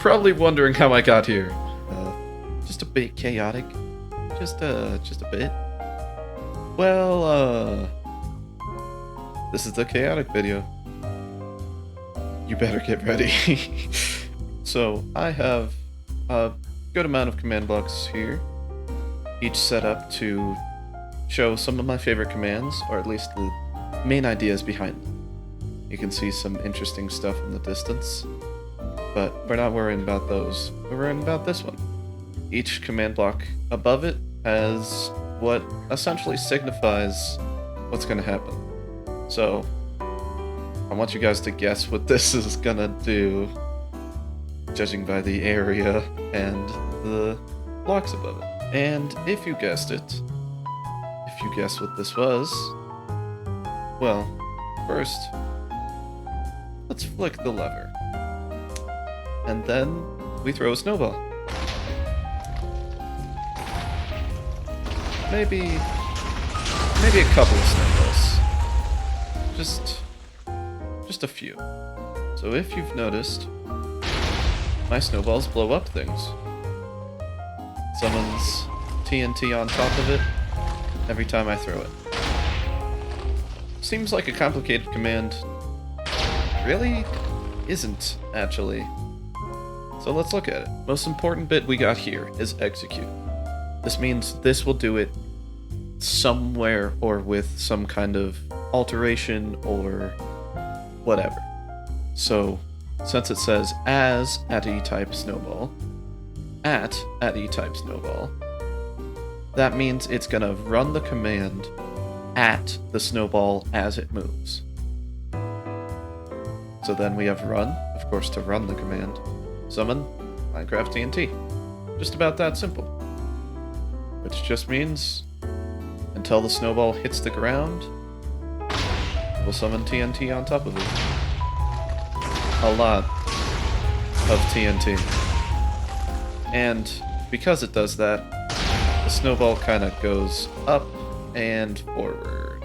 probably wondering how I got here. Just a bit chaotic. Just a bit. Well, this is the chaotic video. You better get ready. So, I have a good amount of command blocks here, each set up to show some of my favorite commands, or at least the main ideas behind them. You can see some interesting stuff in the distance, but we're not worrying about those. We're worrying about this one. Each command block above it has what essentially signifies what's going to happen. So, I want you guys to guess what this is going to do, judging by the area and the blocks above it. And if you guessed it, if you guessed what this was, well, first, let's flick the lever. And then we throw a snowball. Maybe a couple of snowballs. Just a few. So if you've noticed, my snowballs blow up things. Summons TNT on top of it every time I throw it. Seems like a complicated command. Really isn't, actually. So let's look at it. Most important bit we got here is execute. This means this will do it somewhere or with some kind of alteration or whatever. So, since it says as at E-type snowball, at E-type snowball, that means it's gonna run the command at the snowball as it moves. So then we have run, of course, to run the command. Summon Minecraft TNT. Just about that simple. Which just means until the snowball hits the ground, we'll summon TNT on top of it. A lot of TNT. And because it does that, the snowball kind of goes up and forward.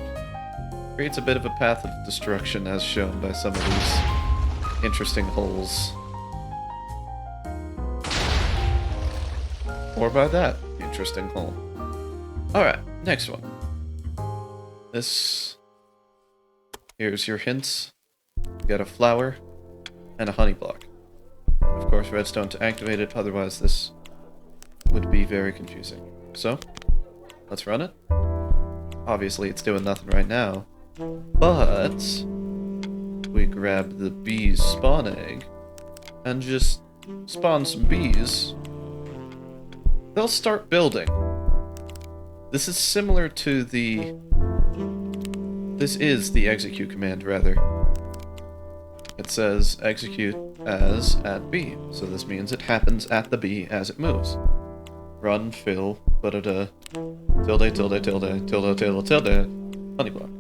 Creates a bit of a path of destruction as shown by some of these interesting holes. Or by that interesting hole. Alright, next one. Here's your hints. You got a flower and a honey block. Of course, redstone to activate it, otherwise this would be very confusing. So, let's run it. Obviously, it's doing nothing right now, but we grab the bee's spawn egg and just spawn some bees. They'll start building. This is similar to this is the execute command, rather. It says execute as at B, so this means it happens at the B as it moves. Run, fill, tilde, tilde, tilde, tilde, tilde, tilde, honey block.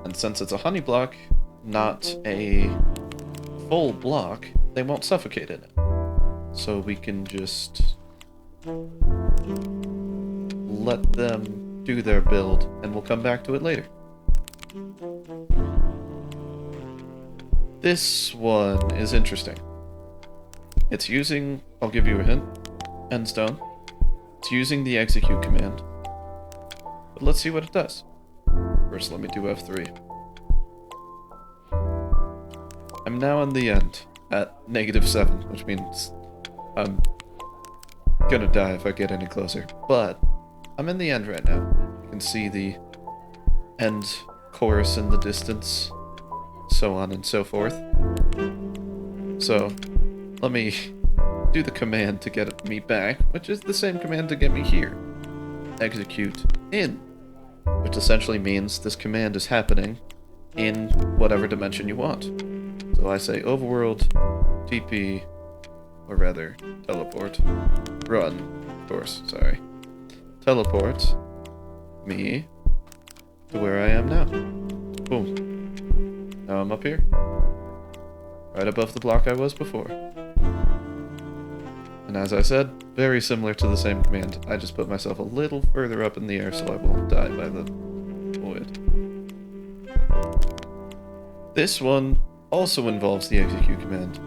And since it's a honey block, not a full block, they won't suffocate in it. So we can just let them do their build, and we'll come back to it later. This one is interesting. It's using, I'll give you a hint, endstone. It's using the execute command. But let's see what it does. First, let me do F3. I'm now in the end, at -7, which means I'm gonna die if I get any closer. But I'm in the end right now. You can see the end chorus in the distance, so on and so forth. So, let me do the command to get me back, which is the same command to get me here. Execute in, which essentially means this command is happening in whatever dimension you want. So I say overworld, TP, or rather, teleport, run, of course, sorry. Teleport me to where I am now. Boom. Now I'm up here. Right above the block I was before. And as I said, very similar to the same command. I just put myself a little further up in the air so I won't die by the void. This one also involves the execute command.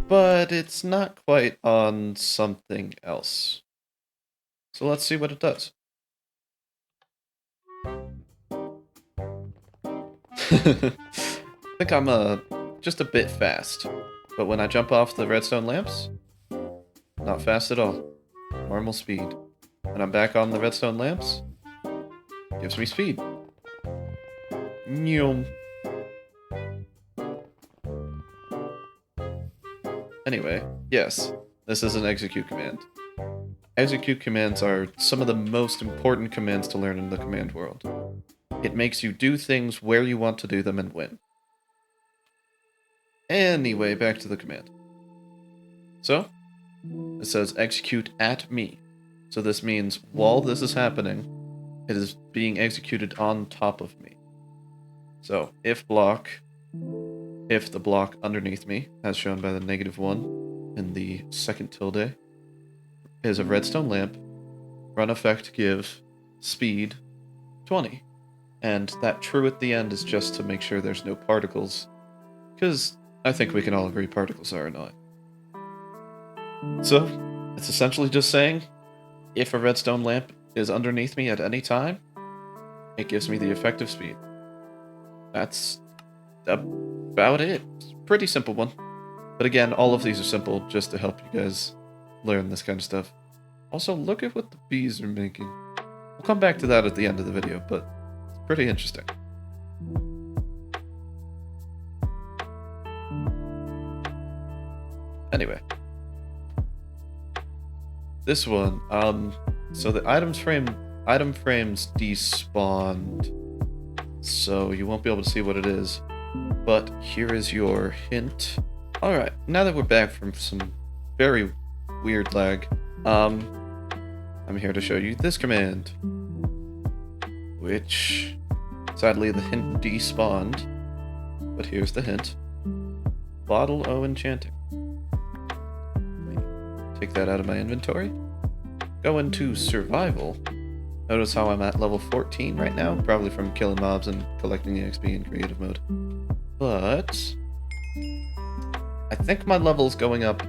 but it's not quite on something else. So let's see what it does. I think I'm just a bit fast, but when I jump off the redstone lamps, not fast at all. Normal speed. When I'm back on the redstone lamps, gives me speed. Nyum. Anyway, yes, this is an execute command. Execute commands are some of the most important commands to learn in the command world. It makes you do things where you want to do them and when. Anyway, back to the command. So, it says execute at me. So this means while this is happening, it is being executed on top of me. So, if the block underneath me, as shown by the -1 in the second tilde, is a redstone lamp, run effect give speed 20. And that true at the end is just to make sure there's no particles, because I think we can all agree particles are annoying. So, it's essentially just saying, if a redstone lamp is underneath me at any time, it gives me the effective speed. That's about it. It's a pretty simple one. But again, all of these are simple just to help you guys learn this kind of stuff. Also, look at what the bees are making. We'll come back to that at the end of the video, but it's pretty interesting. Anyway. This one, so the item frames despawned, so you won't be able to see what it is, but here is your hint. Alright, now that we're back from some very weird lag, I'm here to show you this command, which, sadly the hint despawned, but here's the hint. Bottle O enchanting. Take that out of my inventory. Go into survival. Notice how I'm at level 14 right now, probably from killing mobs and collecting EXP in creative mode. But I think my level's going up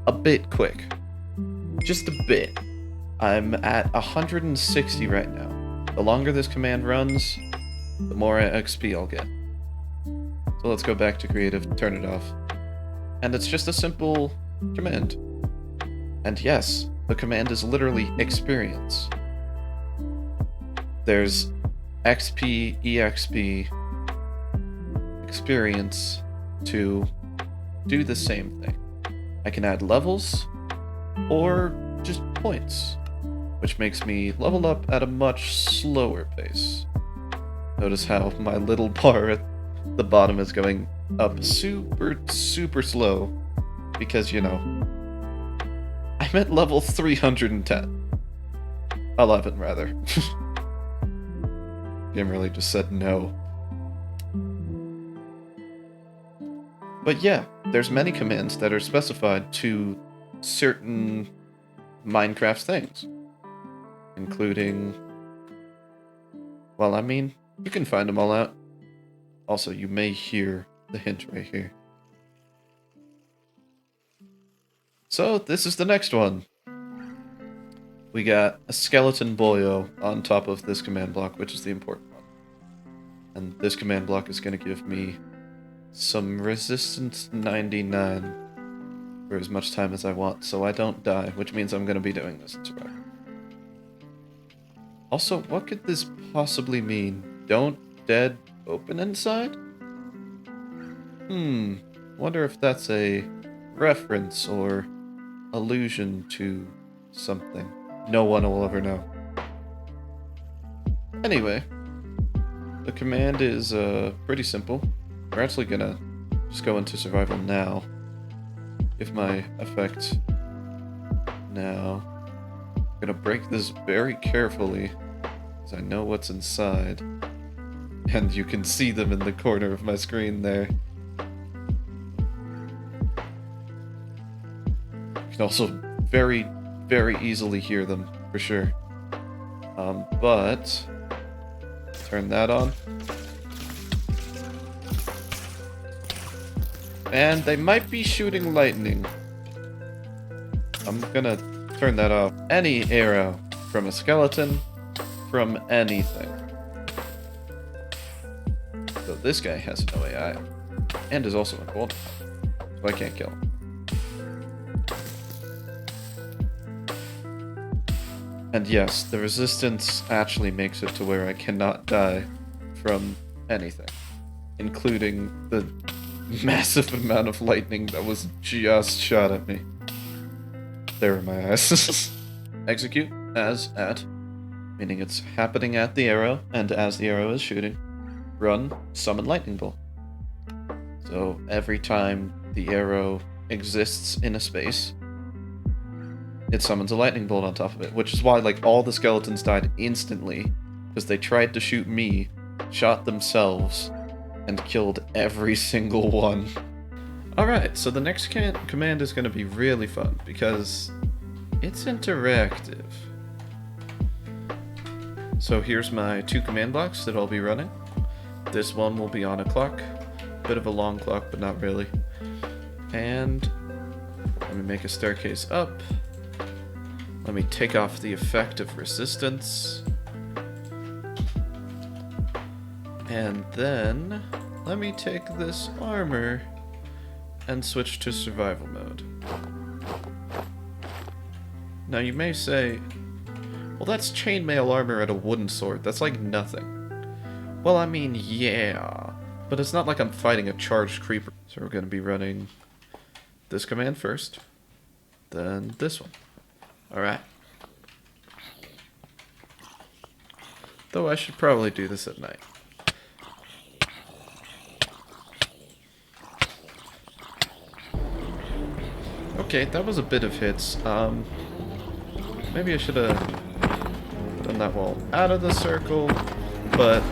a bit quick. Just a bit. I'm at 160 right now. The longer this command runs, the more XP I'll get. So let's go back to creative, turn it off. And it's just a simple command. And yes, the command is literally experience. There's XP, EXP, experience to do the same thing. I can add levels or just points, which makes me level up at a much slower pace. Notice how my little bar at the bottom is going up super, super slow because, you know, I'm at level 310. 11, rather. Game really just said no. But yeah, there's many commands that are specified to certain Minecraft things. Including... well, I mean, you can find them all out. Also, you may hear the hint right here. So, this is the next one. We got a skeleton boyo on top of this command block, which is the important one. And this command block is going to give me some resistance 99 for as much time as I want, so I don't die, which means I'm going to be doing this in survival. Also, what could this possibly mean? Don't dead open inside? Wonder if that's a reference or allusion to something. No one will ever know. Anyway, the command is pretty simple. We're actually gonna just go into survival now. Give my effect now. I'm gonna break this very carefully, because I know what's inside. And you can see them in the corner of my screen there. You can also very, very easily hear them, for sure. But turn that on. And they might be shooting lightning. I'm gonna turn that off. Any arrow from a skeleton, from anything. So this guy has no AI. And is also invulnerable. So I can't kill him. And yes, the resistance actually makes it to where I cannot die from anything. Including the massive amount of lightning that was just shot at me. There are my eyes. Execute as at, meaning it's happening at the arrow, and as the arrow is shooting, run summon lightning bolt. So every time the arrow exists in a space, it summons a lightning bolt on top of it, which is why like all the skeletons died instantly, because they tried to shoot me, shot themselves, and killed every single one. Alright, so the next command is going to be really fun, because it's interactive. So here's my 2 command blocks that I'll be running. This one will be on a clock. Bit of a long clock, but not really. And let me make a staircase up. Let me take off the effect of resistance. And then let me take this armor and switch to survival mode. Now you may say, well, that's chainmail armor and a wooden sword. That's like nothing. Well, I mean, yeah, but it's not like I'm fighting a charged creeper. So we're going to be running this command first, then this one. Alright. Though I should probably do this at night. Okay, that was a bit of hits. Maybe I should have done that wall out of the circle, but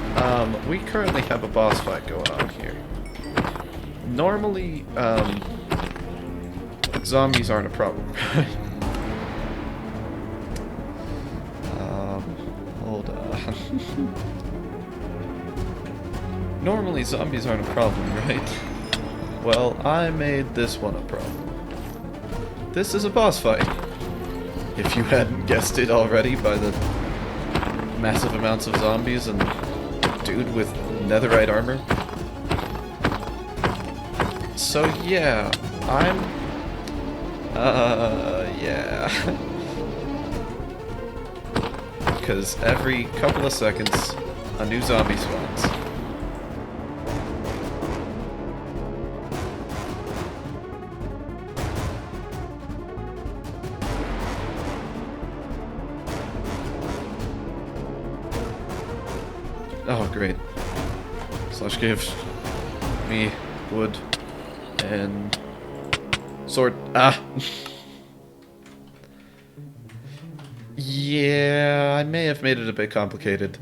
we currently have a boss fight going on here. Normally, zombies aren't a problem, right? Hold on. Normally, zombies aren't a problem, right? Well, I made this one a problem. This is a boss fight. If you hadn't guessed it already by the massive amounts of zombies and dude with netherite armor. So yeah, yeah. Because every couple of seconds, a new zombie spawns. Oh, great. Slash give me wood and sword. Ah! Yeah, I may have made it a bit complicated.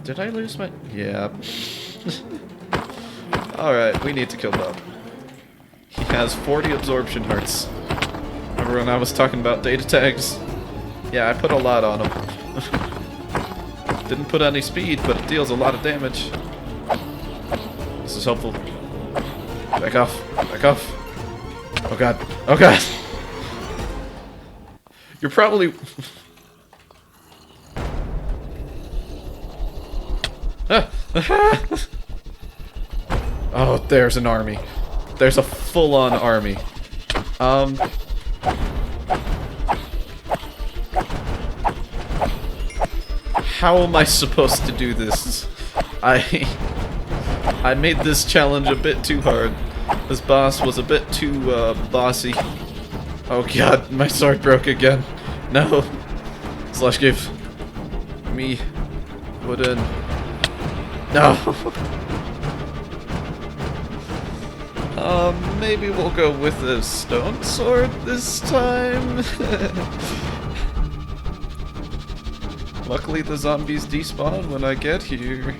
Did I lose my... Yeah. Alright, we need to kill Bob. He has 40 absorption hearts. Remember when I was talking about data tags? Yeah, I put a lot on him. Didn't put any speed, but it deals a lot of damage. This is helpful. Back off. Back off. Oh god. Oh god. You're probably... Oh, there's an army. There's a full-on army. How am I supposed to do this? I made this challenge a bit too hard. This boss was a bit too, bossy. Oh god, my sword broke again. No. Slash give me wooden. No. Maybe we'll go with a stone sword this time. Luckily the zombies despawn when I get here.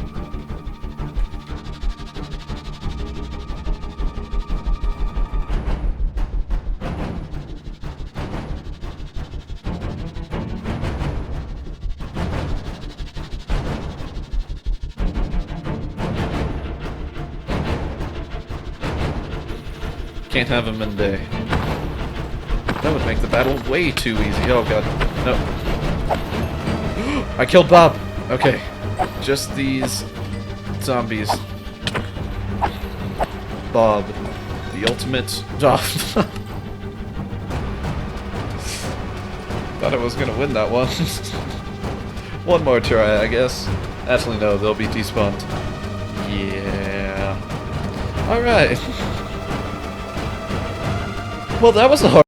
Can't have him in day. That would make the battle way too easy. Oh god. No. I killed Bob! Okay. Just these zombies. Bob. The ultimate... Oh. Thought I was gonna win that one. One more try, I guess. Actually, no, they'll be despawned. Yeah. Alright. Well, that was a hard